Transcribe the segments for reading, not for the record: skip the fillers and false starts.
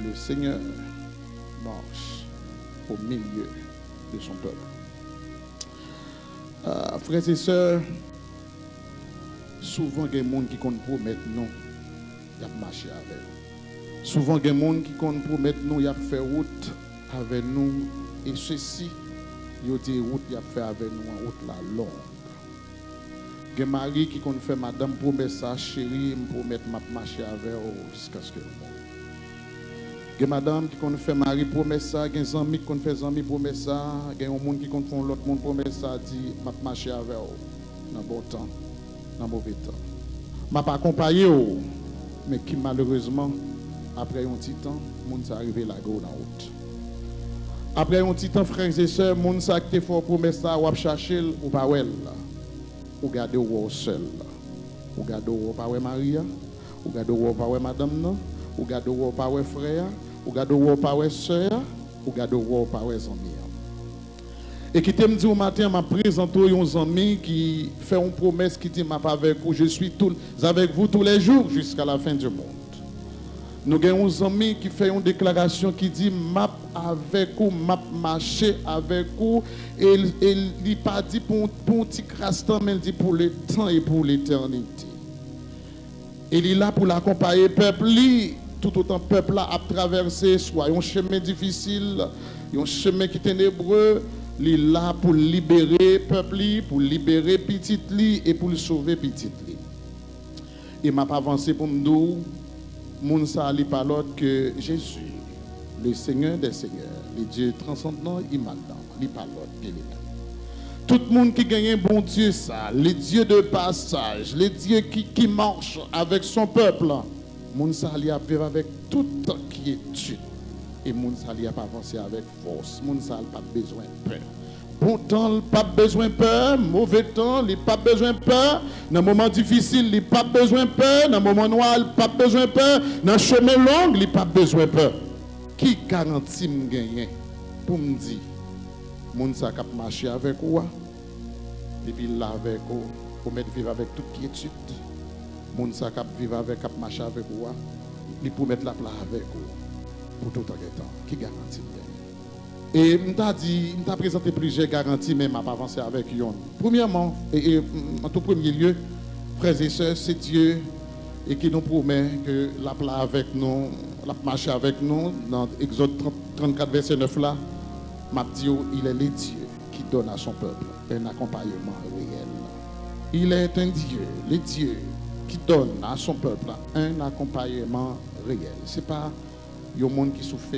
le Seigneur marche au milieu de son peuple. Frères et sœurs, souvent il y a des gens qui promettent nous, il y a marché avec nous. Souvent il y a des gens qui promettent nous, il y a fait route avec nous. Et ceci, il y a des routes qui a fait avec nous en route la longue. Il y a des maris qui ont fait madame promesse ça, chérie, me promettre ma marcher avec vous jusqu'à ce que le monde. Il y a madame qui ont fait mari promesse ça, il y a des amis qui ont fait amis promesse ça, il y a des gens qui ont fait l'autre monde promesse ça, dit ma marcher avec vous dans le bon temps, dans le mauvais temps. Je ne pas accompagné, mais qui malheureusement, après un petit temps, le monde s'est arrivé là dans la route. Après un petit temps, frères et sœurs, les gens qui ont fait promesse ça, ou chercher, ou pas ouais. Ou gardez ou seul. Ou gardez ou pas ouais Maria, ou gardez ou pas ouais madame non, ou gardez ou pas ouais frère, ou gardez ou pas ouais sœur, ou gardez ou pas ouais ami. Et qui te me dit au matin, m'a présenté un ami qui fait une promesse qui dit m'a pas avec vous, je suis avec vous tous les jours jusqu'à la fin du monde. Nous avons un ami qui fait une déclaration qui dit map avec vous, map marcher avec vous. Et il n'est pas dit pour un petit crastan, mais il dit pour le temps et pour l'éternité. Il est là pour l'accompagner peuple, tout autant peuple là a traversé soit un chemin difficile, un chemin qui est ténébreux. Il est là pour libérer peuple, pour libérer petit et pour sauver petit. Et m'a pas avancé pour me dire. Moun sa li pas l'autre que Jésus, le Seigneur des Seigneurs, le Dieu transcendant, immanent, li pas l'autre que lui-même. Tout le monde qui gagne un bon Dieu, ça, les dieux de passage, les dieux qui marchent avec son peuple, moun sa li a vivre avec toute quiétude. Et moun sa li a pas avancer avec force. Moun sa li pas besoin de peur. Bon temps, pas besoin de peur. Mauvais temps, il pas besoin de peur. Dans un moment difficile, il pas besoin de peur. Dans un moment noir, il pas besoin de peur. Dans un chemin long, il pas besoin de peur. Qui garantit me gagner pour me dire, moun sa k'ap marcher avec vous, et puis là avec vous, pour mettre vivre avec toute quiétude. Moun sa k'ap vivre avec, k'ap marcher avec vous, il pour mettre la place avec vous pour tout temps. Qui garantit me gagner? Et je t'ai présenté plusieurs garanties, mais je n'ai pas avancé avec yon. Premièrement, et en tout premier lieu, frères et sœurs, c'est Dieu et qui nous promet que la place avec nous, la marche avec nous, dans Exode 34, verset 9 là, m'a dit, il est le Dieu qui donne à son peuple un accompagnement réel. Il est un Dieu, le Dieu qui donne à son peuple un accompagnement réel. Ce n'est pas un monde qui souffre.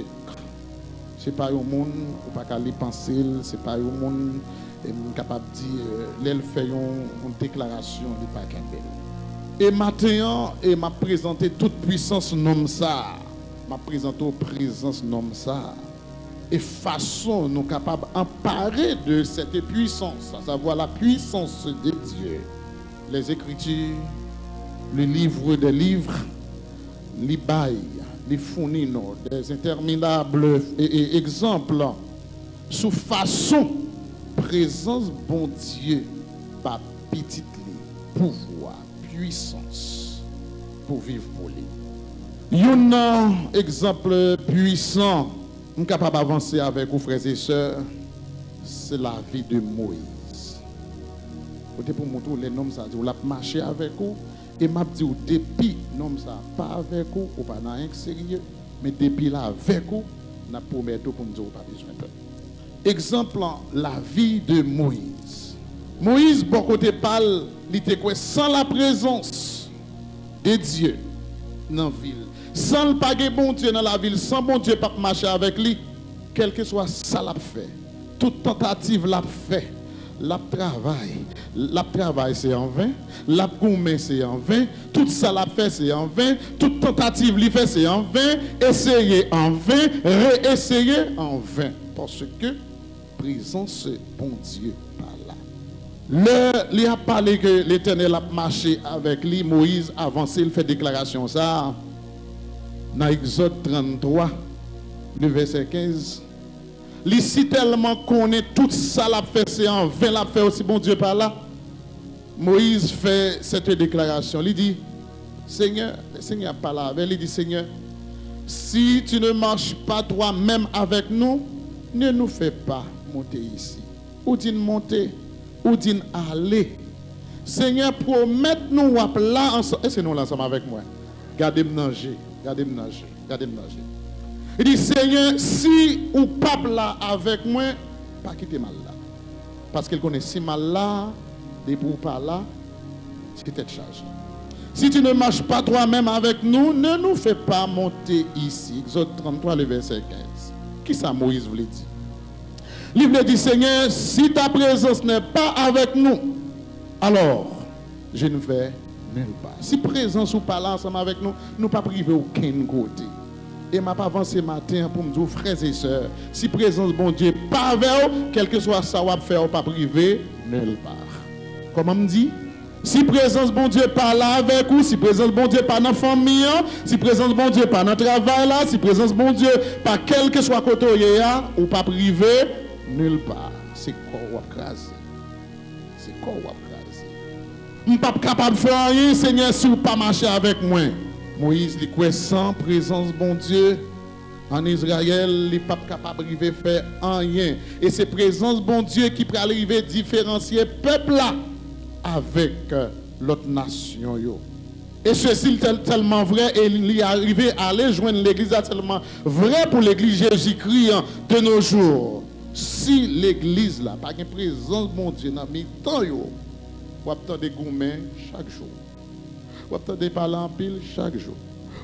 Ce n'est pas un monde qui ne peut pas penser, ce n'est pas un monde qui est capable de dire, l'elle fait une déclaration, il n'est pas capable. Et maintenant, il m'a présenté toute puissance nom ça. M'a présenté présence nom ça. Et façon nous capables d'emparer de cette puissance, à savoir la puissance de Dieu. Les Écritures, le livre des livres, les bails, les fournit des interminables exemples sous façon présence bon Dieu par petite pouvoir puissance pour vivre pour lui. Un exemple puissant nous capable d'avancer avec vous frères et sœurs, c'est la vie de Moïse. Pour montrer les noms ça dit on a marché avec vous. Et m'a dit, depuis, non, ça pas avec vous, ou pas dans un sérieux, mais depuis là, avec vous, on a promis pour nous dire, pas besoin de peur. Exemple, la vie de Moïse. Moïse, bon côté parle, il était quoi, sans la présence de Dieu dans la ville, sans le pas de bon Dieu dans la ville, sans bon Dieu pas marcher avec lui, quel que soit ça l'a fait, toute tentative l'a fait. La travail c'est en vain, la gourmet c'est en vain, tout ça la fait c'est en vain, toute tentative li fait c'est en vain, essayer en vain, réessayer en vain, parce que présence bon Dieu par là. Il a parlé que l'Éternel a marché avec lui, Moïse avancé, il fait déclaration ça dans Exode 33, le verset 15. Ici tellement qu'on est tout ça l'a fait, c'est en vain l'a fait aussi bon Dieu par là. Moïse fait cette déclaration. Il dit, Seigneur, le Seigneur parle avec lui, il dit, Seigneur, si tu ne marches pas toi-même avec nous, ne nous fais pas monter ici. Ou dis monter, ou dis aller. Seigneur, promette-nous là ensemble. Est-ce que nous là ensemble avec moi? Gardez-moi nager, gardez-moi nager, gardez-moi nager. Il dit, Seigneur, si ou pas là avec moi, pas quitter mal là. Parce qu'il connaît si mal là, des pour pas là, c'est tête chargée. Si tu ne marches pas toi-même avec nous, ne nous fais pas monter ici. Exode 33, le verset 15. Qui ça Moïse voulait dire? Il voulait dire, Seigneur, si ta présence n'est pas avec nous, alors je ne vais nulle part. Si présence ou pas là ensemble avec nous, nous ne pas priver aucun côté. Et m'a pas avancé matin pour me dire, frères et sœurs, si présence bon Dieu pas avec vous, quel que soit ça, va faire pas priver nulle part. Comment me dit? Si présence bon Dieu pas là avec vous, si présence bon Dieu pas dans la famille, si présence bon Dieu pas dans le travail là, si présence bon Dieu pas quel que soit côté ou pas privé nulle part. C'est quoi ou craser? C'est quoi ou craser? Je ne suis pas capable de faire rien, Seigneur, si vous pas marcher avec moi. Moïse dit quoi sans présence bon Dieu en Israël, il n'est pas capable de faire rien. Et c'est présence bon Dieu qui peut arriver à différencier peuple là avec l'autre nation. Et ceci est tellement vrai, et il est arrivé à aller joindre l'église tellement vrai pour l'église Jésus-Christ de nos jours. Si l'église là, pas une présence bon Dieu dans le temps, vous attendez des gourmets chaque jour. Vous attendez parler en pile chaque jour.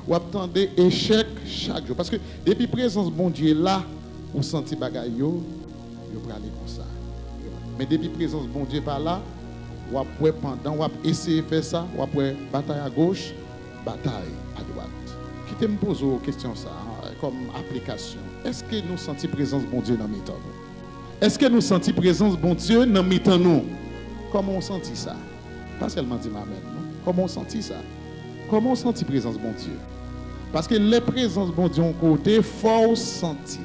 Vous attendez échec chaque jour. Parce que depuis présence bon Dieu là, vous sentez bagaille, vous allez comme ça. Mais depuis présence bon Dieu par là, vous pouvez pendant, vous essayer de faire ça, vous pouvez bataille à gauche, bataille à droite. Qui me pose une question ça, comme application. Est-ce que nous sentons présence bon Dieu dans nos temps? Est-ce que nous sentons présence bon Dieu dans nos temps? Comment on sentit ça? Pas seulement dit maman, non? Comment on sentit ça? Comment on sentit présence bon Dieu? Parce que les présences bon Dieu ont côté, faut sentir.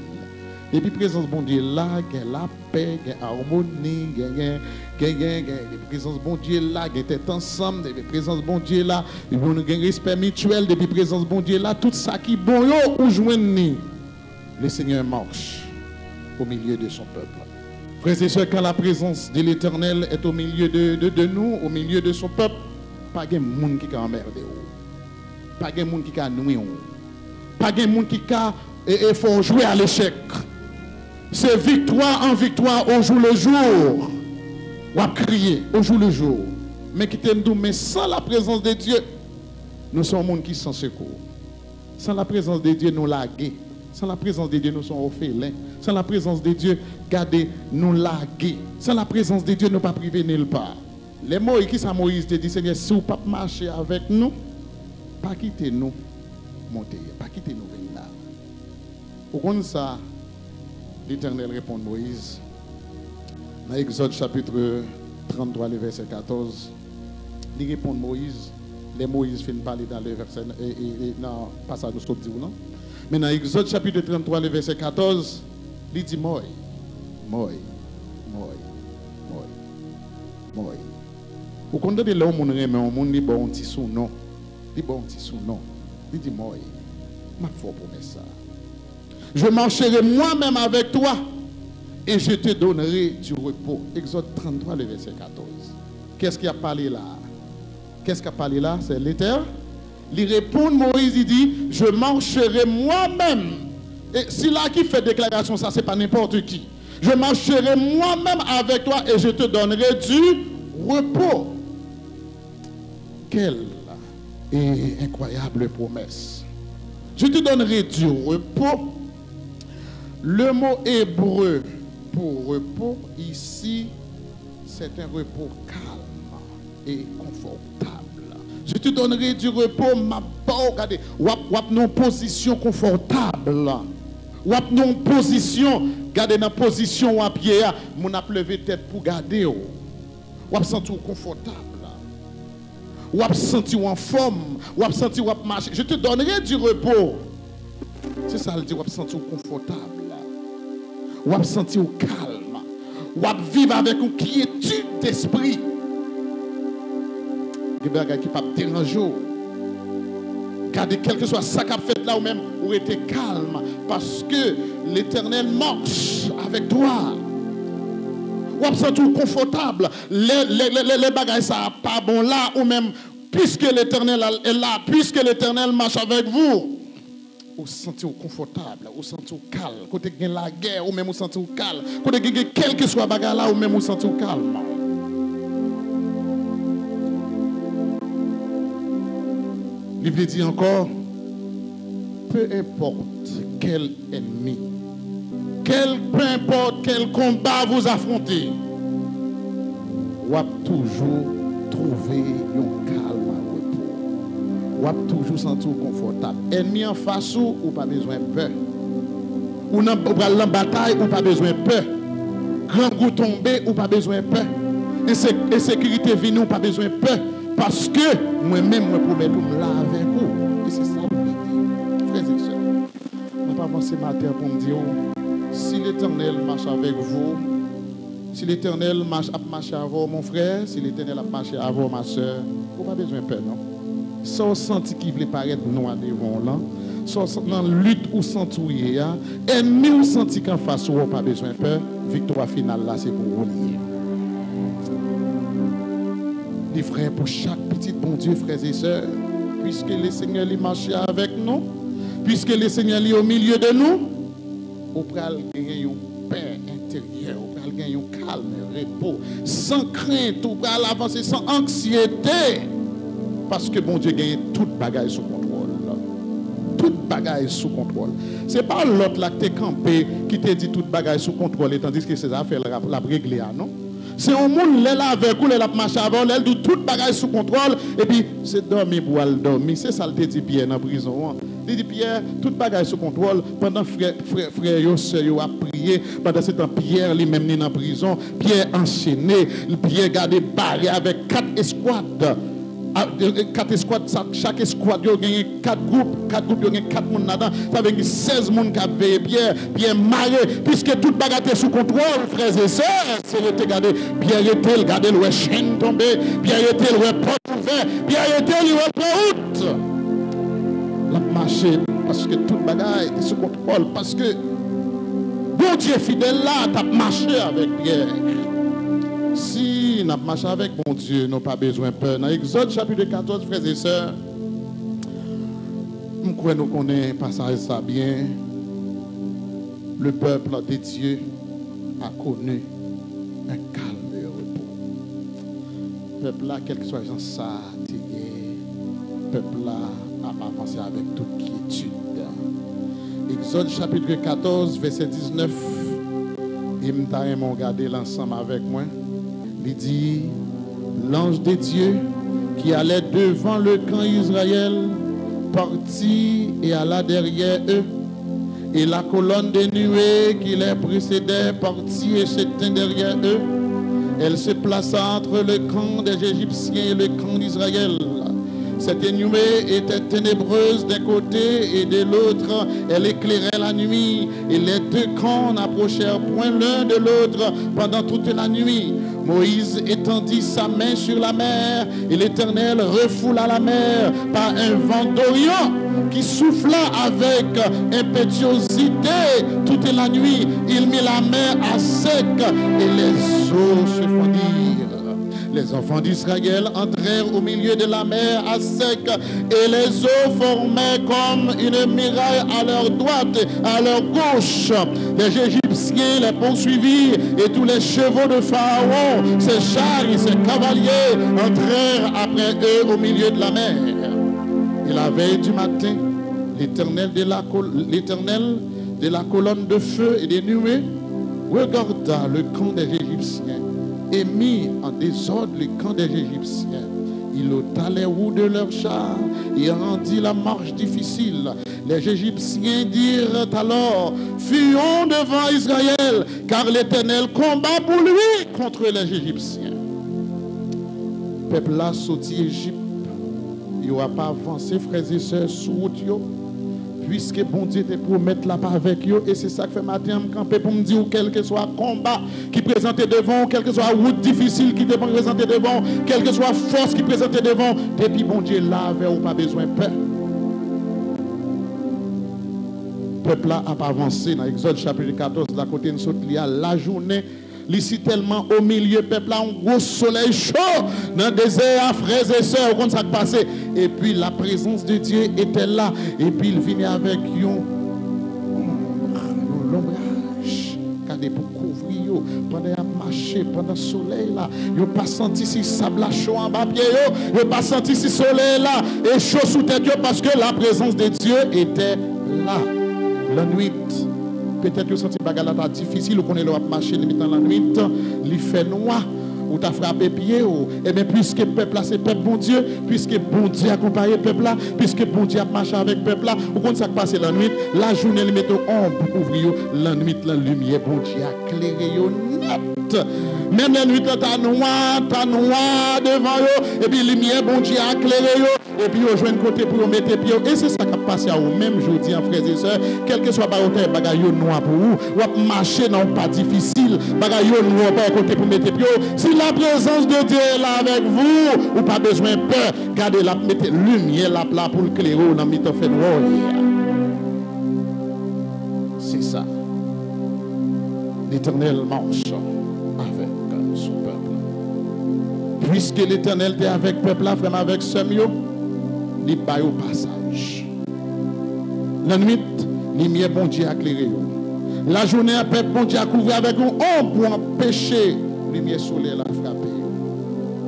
Et puis présence bon Dieu là, il y a la paix, il y a l'harmonie, il y a présence bon Dieu là, il y a ensemble, il y a présence bon Dieu là, il y a un respect mutuel, depuis présence bon Dieu là, tout ça qui est bon, où joindre le Seigneur marche au milieu de son peuple. Frères et sœurs, quand la présence de l'Éternel est au milieu de nous, au milieu de son peuple, pas de monde qui a emmerdé, pas de monde qui a noué, pas de monde qui a et faut jouer à l'échec. C'est victoire en victoire au jour le jour. On va crier au jour le jour. Mais qui t'aime tout, mais sans la présence de Dieu, nous sommes un monde qui sans secours. Sans la présence de Dieu, nous laguer. Sans la présence de Dieu, nous sommes orphelins. Sans la présence de Dieu, gardez, nous laguer. Sans la présence de Dieu, nous pas priver nulle part. Les mots qui sont Moïse te dit, Seigneur, si vous ne pas marcher avec nous, pas quitter nous, monter, pas quitter nous venir là. Au compte ça, l'Éternel répond à Moïse. Dans Exode chapitre 33, le verset 14, il répond à Moïse. Les Moïse finissent parler dans le verset, dans le passage nous sommes dit ou non. Mais dans Exode chapitre 33, le verset 14, il dit moi. Au compte de l'homme, on remet un monde, il dit bon, petit sous-nom. Il dit bon, petit sous-nom. Il dit moi. Ma foi promesse ça. Je marcherai moi-même avec toi et je te donnerai du repos. Exode 33, le verset 14. Qu'est-ce qu'il a parlé là? Qu'est-ce qu'il a parlé là? C'est l'Éternel. Il répond, Moïse, il dit, je marcherai moi-même. Et si là qui fait déclaration, ça, c'est pas n'importe qui. Je marcherai moi-même avec toi et je te donnerai du repos. Quelle et incroyable promesse. Je te donnerai du repos. Le mot hébreu pour repos ici, c'est un repos calme et confortable. Je te donnerai du repos, ma part. Regardez, wap non position confortable. Wap non position, regardez dans position wap hier, mon a levé tête pour garder. Wap sentir confortable. Wap sentir en forme, wap sentir wap marcher. Je te donnerai du repos. C'est ça, elle dit, wap sentir confortable. Wap sentir calme. Wap vivre avec une quiétude d'esprit. Des bagages qui ne peuvent pas déranger. Regardez, quel que soit ça qu'a fait là ou même, ou été calme. Parce que l'Éternel marche avec toi. Ou absent tout confortable. Les bagages, ça pas bon là, ou même, puisque l'Éternel est là, puisque l'Éternel marche avec vous. Vous sentez confortable, vous sentez calme. Quand vous avez la guerre, ou même vous sentez calme. Quand vous avez quel que soit bagarre là, ou même vous sentez calme. Il veut dire encore, peu importe quel ennemi, peu importe quel combat vous affrontez, vous avez toujours trouvé un calme à repos. Vous avez toujours senti confortable. Ennemi en face ou pas besoin de peur. Ou dans la bataille ou pas besoin de peur. Grand goût tombé ou pas besoin de peur. Insécurité venue ou pas besoin de peur. Parce que moi-même, je promets tout là avec vous. Et c'est ça que je dis. Frères et sœurs, je ne vais pas avancer ma terre pour me dire, si l'Éternel marche avec vous, si l'Éternel marche avec mon frère, si l'Éternel marche avec ma soeur, vous n'avez pas besoin de peur, non? Sans senti qui voulait paraître noir devant là, sans dans lutte ou sans touiller, ennemi ou senti qu'en face, vous n'avez pas besoin de peur, victoire finale là, c'est pour vous lier. Les frères, pour chaque petit bon Dieu, frères et sœurs, puisque le Seigneur lui marche avec nous, puisque le Seigneur est au milieu de nous, on peut gagner une paix intérieure, on peut gagner un calme, un repos, sans crainte, on peut avancer sans anxiété, parce que bon Dieu gagne toute bagaille sous contrôle. Toute bagaille sous contrôle. Ce n'est pas l'autre là qui t'a campé, qui t'a dit toute bagaille sous contrôle, et tandis que ces affaires la régler, non? C'est un monde là avec vous, la marche avant, elle dit toute bagaille sous contrôle, et puis c'est dormir pour aller dormir. C'est ça le dit Pierre dans la prison. Il dit Pierre, toute bagaille sous contrôle, pendant frère et sœur a prié, pendant ce temps Pierre lui-même dans la prison, Pierre enchaîné, Pierre gardé barré avec 4 escouades. 4 escouades, chaque escouade, il y a 4 groupes, il y a 4 personnes là-dedans. Ça veut dire 16 personnes qui ont veillé Pierre marré, puisque toute bagarre est sous contrôle, frères et sœurs. C'est le regarder, Pierre était, regardez le chaîne tombée, Pierre était, le porte ouvert, Pierre était, le route. La marché, parce que toute bagarre est sous contrôle, parce que bon Dieu fidèle là, tu as marché avec Pierre. Si nous marchons avec bon Dieu, nous n'avons pas besoin de peur. Dans Exode chapitre 14, frères et sœurs, nous connaissons passage ça bien. Le peuple de Dieu a connu un calme et un repos. Le peuple là, quel que soit les gens, le peuple là a avancé avec toute quiétude. Exode chapitre 14, verset 19. Et je vais regarder l'ensemble avec moi. Il dit, l'ange de Dieu qui allait devant le camp Israël partit et alla derrière eux. Et la colonne de nuée qui les précédait partit et s'éteint derrière eux. Elle se plaça entre le camp des Égyptiens et le camp d'Israël. Cette nuée était ténébreuse d'un côté et de l'autre, elle éclairait la nuit. Et les deux camps n'approchèrent point l'un de l'autre pendant toute la nuit. Moïse étendit sa main sur la mer et l'Éternel refoula la mer par un vent d'Orient qui souffla avec impétuosité toute la nuit. Il mit la mer à sec et les eaux se fondirent. Les enfants d'Israël entrèrent au milieu de la mer à sec et les eaux formaient comme une muraille à leur droite et à leur gauche. Les Égyptiens les poursuivirent et tous les chevaux de Pharaon, ses chars et ses cavaliers entrèrent après eux au milieu de la mer. Et la veille du matin, l'Éternel de la colonne de feu et des nuées regarda le camp des Égyptiens et mit en désordre le camp des Égyptiens. Il ôta les roues de leurs chars et rendit la marche difficile. Les Égyptiens dirent alors, fuyons devant Israël, car l'Éternel combat pour lui contre les Égyptiens. Le peuple là sorti Égypte, il n'a pas avancé, frères et sœurs, sous route, puisque bon Dieu te promet là pas avec eux, et c'est ça que fait matin me camper pour me dire quel que soit combat qui présente devant, quelle que soit route difficile qui te présente devant, quelle que soit force qui présente devant, depuis bon Dieu là avec ou pas besoin de peur. peuple a avancé dans Exode chapitre 14, la côté de la journée. Ici tellement au milieu peuple a un gros soleil chaud dans le désert, frères et sœurs, comment ça passé. Et puis la présence de Dieu était là. Et puis il venait avec l'ombrage. Regardez pour couvrir pendant à marcher, pendant le soleil là. Ils n'ont pas senti si sable chaud en bas pied. Ils n'ont pas senti si soleil là et chaud sous tête parce que la présence de Dieu était là. La nuit. Peut-être que vous sentez que c'est difficile, ou qu'on est là à marcher dans la nuit, il fait noir, ou tu as frappé pied, et bien puisque le peuple là, c'est peuple bon Dieu, puisque bon Dieu accompagne le peuple là, puisque bon Dieu a marché avec le peuple là, ou qu'on ça passe la nuit, la journée, il met ombre pour couvrir la nuit, la lumière, bon Dieu a éclairé net. Même la nuit, t'as noir devant eux, et puis la lumière, bon Dieu a éclairé eux, et puis ils jouent un côté pour mettre pied. Et c'est ça qui a passé à vous, même jeudi, en frères et sœurs, quel que soit le bagaille noir pour vous, ou marcher dans pas difficile, bagaille noir pas côté pour mettre pied. Si la présence de Dieu est là avec vous, ou pas besoin de peur, gardez la, mettez lumière là pour le clairer dans le milieu fait noir. C'est ça. L'Éternel marche avec son peuple. Puisque l'Éternel était avec le peuple, frère, avec Semio, il baille au passage. La nuit, lumière bon Dieu a éclairé. La journée, le peuple bon Dieu a couvert avec un ombre pour empêcher la lumière soleil à frapper.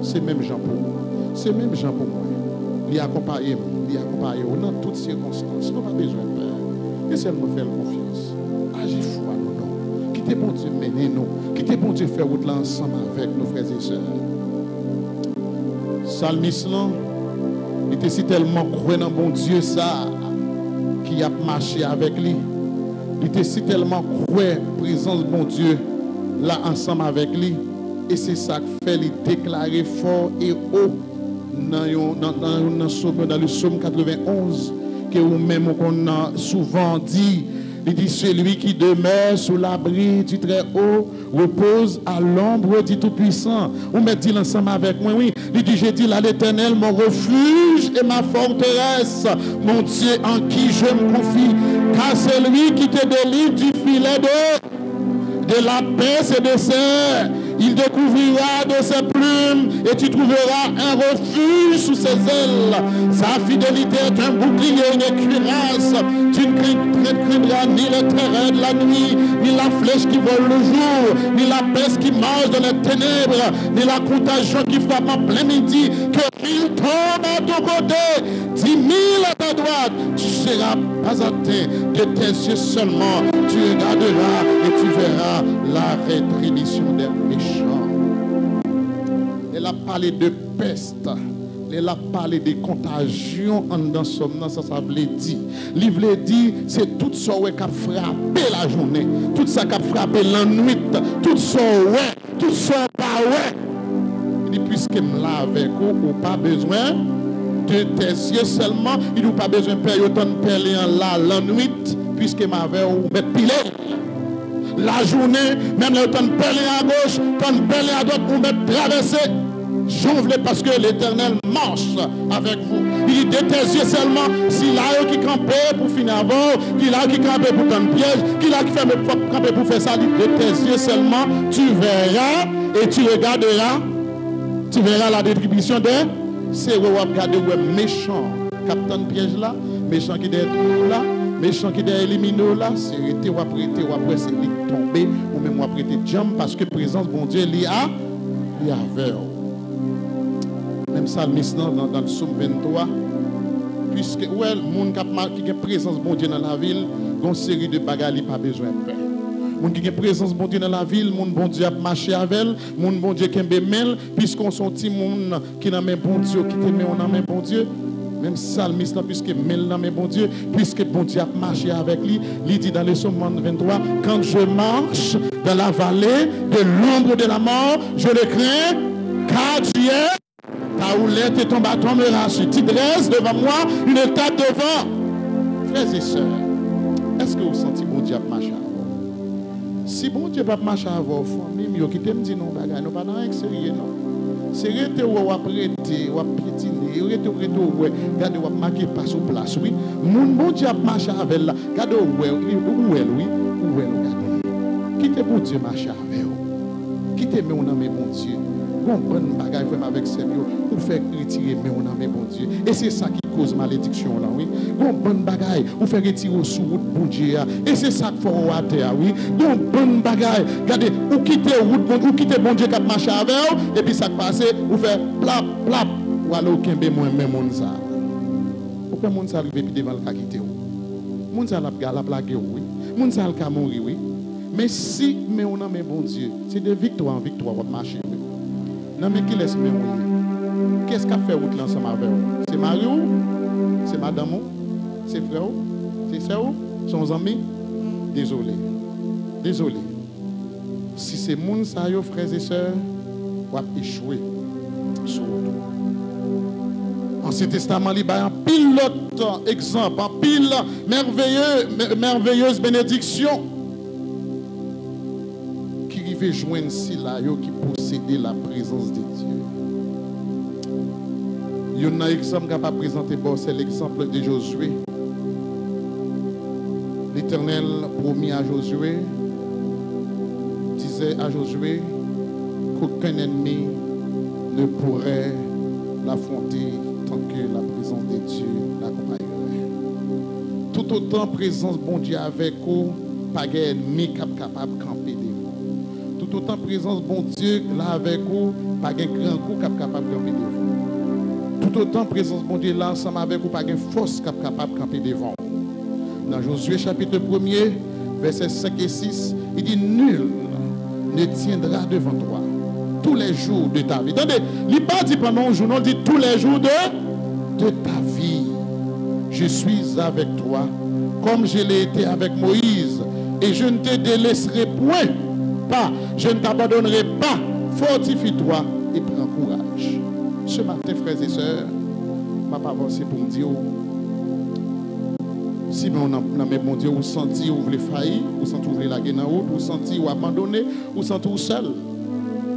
C'est même Jean pour moi. C'est même Jean pour moi. Il accompagne dans toutes circonstances. Nous n'avons pas besoin de peur. Et seulement faire confiance. Agis foi, non. Quittez bon Dieu mener nous. Quittez bon Dieu faire route là ensemble avec nos frères et sœurs. Salmis là, il était si tellement croyant dans bon Dieu ça, qui a marché avec lui. Il était si tellement croyant présence bon Dieu là ensemble avec lui. Et c'est ça qui fait lui déclarer fort et haut dans le psaume 91, que vous-même qu'on a souvent dit. Il dit, celui qui demeure sous l'abri du Très-Haut repose à l'ombre du Tout-Puissant. Vous me dites ensemble avec moi, oui. Il dit, j'ai dit à l'Éternel, mon refuge et ma forteresse, mon Dieu en qui je me confie. Car c'est lui qui te délivre du filet de la peste et de serre. Il découvrira de ses plumes et tu trouveras un refuge sous ses ailes. Sa fidélité est un bouclier et une cuirasse. Tu ne craindras ni le terrain de la nuit, ni la flèche qui vole le jour, ni la peste qui marche dans les ténèbres, ni la contagion qui frappe en plein midi. Que il tombe à ton côté, 10 000 à ta droite, tu ne seras pas atteint. De tes yeux seulement, tu regarderas et tu verras la rétribution des méchants. Elle a parlé de peste. Elle a parlé de contagion en dans somnant, ça veut dire. Livre le dit, c'est tout ça qui a frappé la journée, tout ça qui a frappé la nuit, tout ça tout ça pas Il dit, puisque me là avec vous, pas besoin de tes yeux seulement, il n'a pas besoin de faire autant de perler là la nuit, puisque m'avait ou mettre pilé. La journée, même le temps de perler à gauche, temps de perler à droite, ou mettre traverser. J'ouvre parce que l'Éternel marche avec vous. Il dit de tes yeux seulement, s'il a qui campait pour finir avant, qu'il a qui campait pour ton piège, qu'il a qui fait camper pour faire ça, de tes yeux seulement, tu verras et tu regarderas, tu verras la distribution de c'est où on regarde où méchant, capitaine piège là, méchant qui est là, méchant qui est éliminé là, c'est arrêté ou après c'est tomber, ou même après te jump parce que présence bon Dieu il y a vers. Même Salmis dans le psaume 23, puisque le monde qui a présence bon Dieu dans la ville, il y a une série de bagages qui pas besoin de peur. Le monde qui a présence bon Dieu dans la ville, le monde bon Dieu a marché avec elle, le monde bon Dieu qui a mêlé, puisqu'on sont petit monde qui n'a même bon Dieu, qui te met on a même bon Dieu. Même Salmis là, puisque mêlé dans même bon Dieu, puisque bon Dieu a marché avec lui, il dit dans le psaume 23, quand je marche dans la vallée de l'ombre de la mort, je le crains, car tu es ta houlette et ton bâton me rassurent. Tu dresses devant moi une table devant. Frères et sœurs, est-ce que vous sentez bon Dieu marcher à vous? Si bon Dieu pas marcher à vous, famille, qui t'aime dire non, bagaille, non pas dans sérieux, non. C'est rete ou prêter, ou piétiner, rete ou regardez ou marquer pas sur place, oui. Mon bon Dieu a marché avec là, regardez où elle, oui, où elle, regardez. Quittez bon Dieu marcher avec vous. Quittez mon nom, mon Dieu. Bon bagage avec Seigneur, ou faire retirer mon nom, mon Dieu. Et c'est ça qui cause malédiction là, oui. Bon bagage, ou faire retirer sous route bon Dieu. Et c'est ça qu'il faut à terre, oui. Bon bagage, regardez, ou quitter route, ou quitter bon Dieu qui a marché avec vous, et puis ça passe, ou faire plap, plap, ou aller au Kembe, moi, même mon ça. Pourquoi mon ça arrive puis devant le cas quitter ou? Mon ça la blague, oui. Mon ça le mourir, oui. Mais si, mais on a mes bon Dieu, c'est de victoire en victoire, votre marché. Non, mais qui laisse me mourir? Qu'est-ce qu'a fait route ensemble avec vous? C'est Mario? C'est madame? C'est frère? C'est sœur? Son ami? Désolé. Désolé. Si c'est moun sa yo, frères et sœurs, on va échouer sur tout. Ancien Testament, il y a un pilote exemple, un pile merveilleuse bénédiction qui arrive joindre si là, qui possédait la présence de Dieu. Il y a un exemple qui va présenter, c'est l'exemple de Josué. L'Éternel promis à Josué, disait à Josué qu'aucun ennemi ne pourrait l'affronter tant que la présence de Dieu l'accompagnerait. Tout autant présence bon Dieu avec vous, pas d'ennemi capable de camper devant. Tout autant présence bon Dieu là avec vous, pas de grand coup capable de camper devant. Tout autant présence bon Dieu là ensemble avec vous, pas de force capable de camper devant. Dans Josué chapitre 1er, versets 5 et 6, il dit nul ne tiendra devant toi tous les jours de ta vie. Attendez, il ne pas dit pendant un jour, non, il dit tous les jours de ta vie. Je suis avec toi, comme je l'ai été avec Moïse, et je ne te délaisserai point, pas, je ne t'abandonnerai pas. Fortifie-toi et prends courage. Ce matin, frères et sœurs, ma parole c'est pour me dire, si on a mon Dieu, vous sentez vous voulez faillir, vous sentez vous voulez la guerre en route, vous sentez vous abandonner, vous sentez vous seul,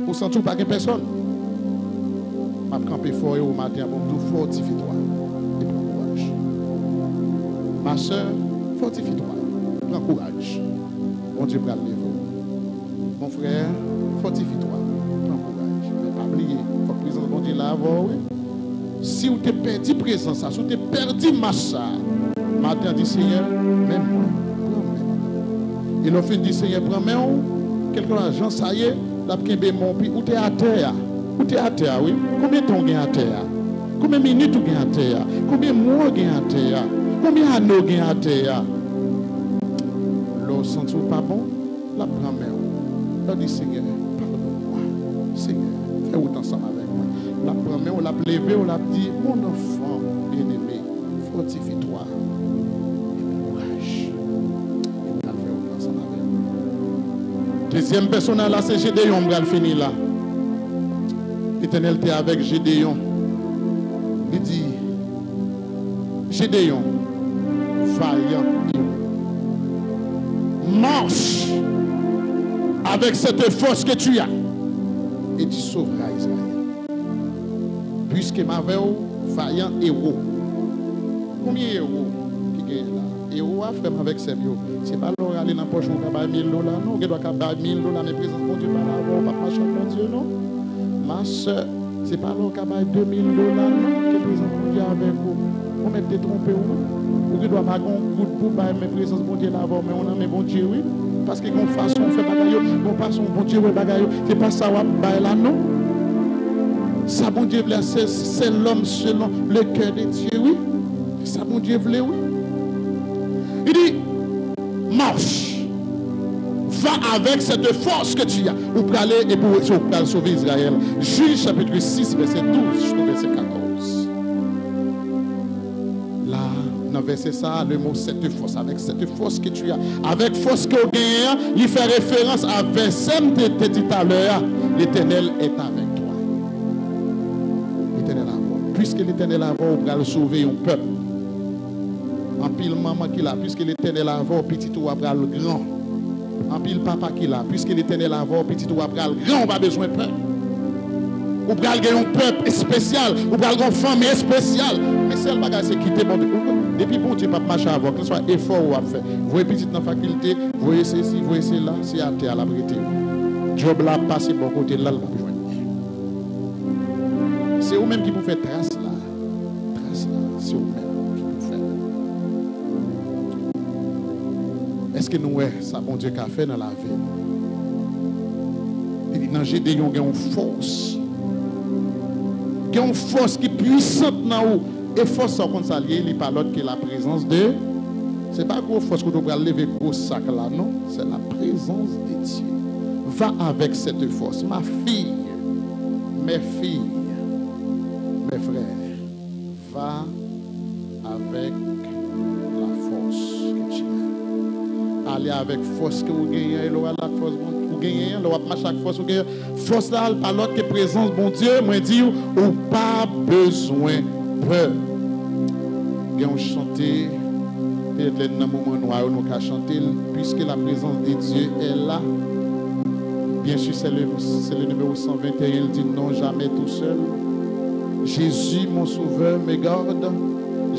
vous sentez vous pas de personne. Ma camper fort au matin, bon, fortifie-toi et prends courage. Ma soeur, fortifie-toi, prends courage. Mon Dieu va le lever. Mon frère, fortifie-toi, prends courage. Mais pas oublier, il faut que présence mon Dieu là avant. Si vous t'es perdu présence, si vous t'es perdu massa. Matin dit Seigneur, même moi, prends-moi. Et l'offre dit Seigneur, prends-moi. Quelque chose, ça y est, la pkembe mon pi, où tu es à terre. Où tu es à terre, oui. Combien de temps tu es à terre? Combien de minutes tu es à terre? Combien de mois tu es à terre? Combien d'années tu es à terre? L'eau sent pas bon, la prends-moi. Elle dit Seigneur, pardonne-moi. Seigneur, fais autant ensemble avec moi. La prends-moi, on l'a levé, on l'a dit, mon enfant bien-aimé, fortifie-toi. Deuxième personne là, c'est Gédéon, on va finir là. L'Éternel était avec Gédéon. Il dit, Gédéon, vaillant, marche avec cette force que tu as et tu sauveras Israël. Puisque ma vaillant héros. Combien de héros qui gagnent là? Héros à faire avec ses bio. C'est pas leur aller dans la poche où on a 1000 $, non. On doit avoir 1000 $, mais présence mon Dieu, pas là, on va pas marcher mon Dieu, non. Ma soeur, c'est pas leur qui a 2000 $, non. Que présence mon Dieu avec vous. On met te tromper où? Ou que doit pas un coup de bout, mais présence mon Dieu là, mais on a mes bon Dieu, oui. Parce que qu'on façon, on fait bagaille, on passe son bon Dieu, oui, bagaille. C'est pas ça, on là, non. Ça, bon Dieu, c'est l'homme selon le cœur de Dieu, oui. Ça, bon Dieu, oui. Il dit, marche, va avec cette force que tu as pour aller et pour sauver Israël. Juge chapitre 6, verset 12, jusqu'au verset 14. Là, dans verset ça, le mot cette force, avec cette force que tu as, avec force que tu as, il fait référence à verset que tu dit tout à l'heure, l'Éternel est avec toi. L'Éternel avant. Puisque l'Éternel avant, on va sauver un peuple. En pile maman qui l'a, puisque l'Éternel a avant, petit ou après le grand. En pile papa qui l'a, puisque l'Éternel a avant, petit ou après le grand, on va besoin de peur. Ou pral gagner un peuple spécial. Ou pral gagner une famille spéciale. Mais c'est le bagage, c'est quitter mon Dieu. Depuis bon Dieu, pas marcher avant, que ce soit effort ou à faire. Vous voyez petit dans la faculté, vous voyez ceci, vous voyez cela, c'est à terre à la vérité. Job là, passer bon côté là, le va joindre. C'est vous-même qui vous faites trace là. Trace là, c'est vous-même qui vous faites. Est-ce que nous, ça bon Dieu qu'a fait dans la vie? Il dit, dans Gédéon, il y a une force. Il y a une force qui est puissante dans vous. Et force, ça, comme ça, il n'est pas l'autre que la présence de. Ce n'est pas une force que vous devez lever gros sac là, non. C'est la présence de Dieu. Va avec cette force. Ma fille, mes filles, mes frères, va avec la force que tu as. Allez avec force que vous gagnez, et la force vous gagnez, le chaque force vous gagnez. Force là, par l'autre que présence, bon Dieu, moi dis, ou pas besoin peur. Nous chanter, peut-être dans le moment noir, nous allons chanter, puisque la présence de Dieu est là. Bien sûr, c'est le numéro 121, il dit non, jamais tout seul. Jésus, mon sauveur, me garde,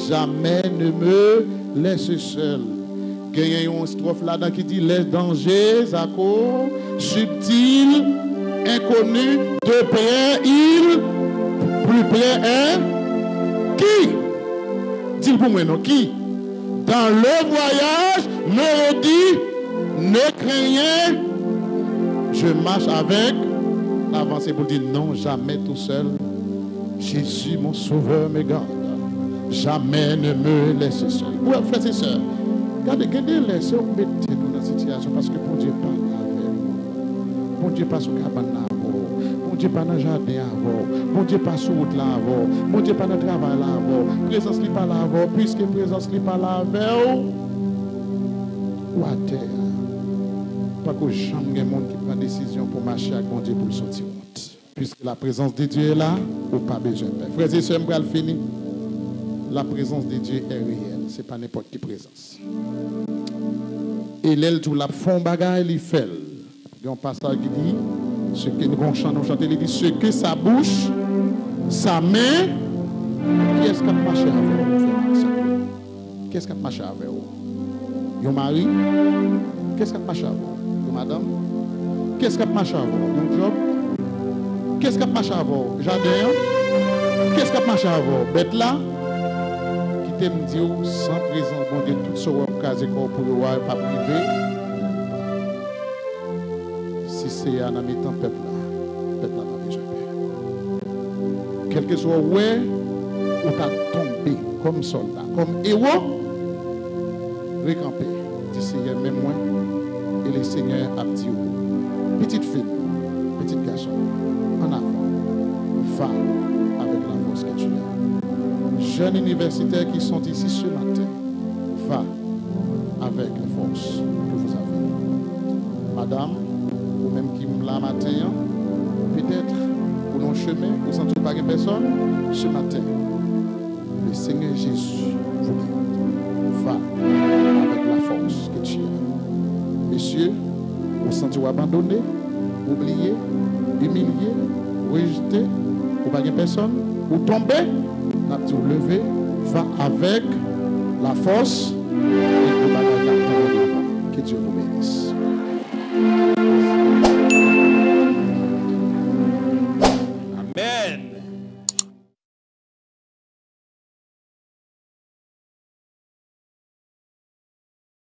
jamais ne me laisse seul. Il y a une strophe là qui dit les dangers à cause, subtils, inconnus, de près, plus près est qui? Dis pour moi, non, qui? Dans le voyage, me redit, ne crains rien. Je marche avec l'avancée pour dire non, jamais tout seul. Jésus, mon sauveur, me garde. Jamais ne me laisse seul. Oui, frères et sœurs, regardez, laissez vous mettez-nous dans la situation parce que bon Dieu parle avec vous. Bon Dieu passe au cabane là avant. Bon Dieu pas dans le jardin avant. Bon Dieu pas sur route là avant. Bon Dieu pas dans le travail là avant. Présence n'est pas là avant. Puisque présence n'est pas là avant. Ou à terre. Pas que jamais un monde qui prend décision pour marcher avec mon Dieu pour le sortir. Puisque la présence de Dieu est là, ou pas besoin de faire. Frères et sœurs, je vais finir. La présence de Dieu est réelle. Ce n'est pas n'importe quelle présence. Et l'aile tout la fond bagaille, il fait. Il y a un passage qui dit, ce que nous chantons, il dit, ce que sa bouche, sa main, qui est-ce qui a marché avec vous? Qu'est-ce qui a marché avec vous? Yon mari? Qu'est-ce qui a marché avec vous? Yon madame? Qu'est-ce qui a marché avec vous? Yon job? Qu'est-ce qui a marché avec vous? Jardin? Qu'est-ce qui a marché avec vous? Bête là? Qui t'aime dire, sans présence, bon Dieu, tout ce qu'on a casé pour le voir, pas privé. Si c'est en habitant peuple là n'a pas besoin de paix. Quel que soit où on t'a tombé comme soldat, comme héros, récampé. Dis Seigneur, même moi, et le Seigneur a dit, petite fille, petit garçon, en avant, va avec la force que tu as. Jeunes universitaires qui sont ici ce matin, va avec la force que vous avez. Madame, ou même qui me l'a matin, peut-être pour nos chemins, pour sentir pas une personne, ce matin, le Seigneur Jésus vous dit, va avec la force que tu as. Messieurs, vous sentez abandonné, oublié, humilié, rejeté, ou pas une personne, ou tombé, vous lever, va avec la force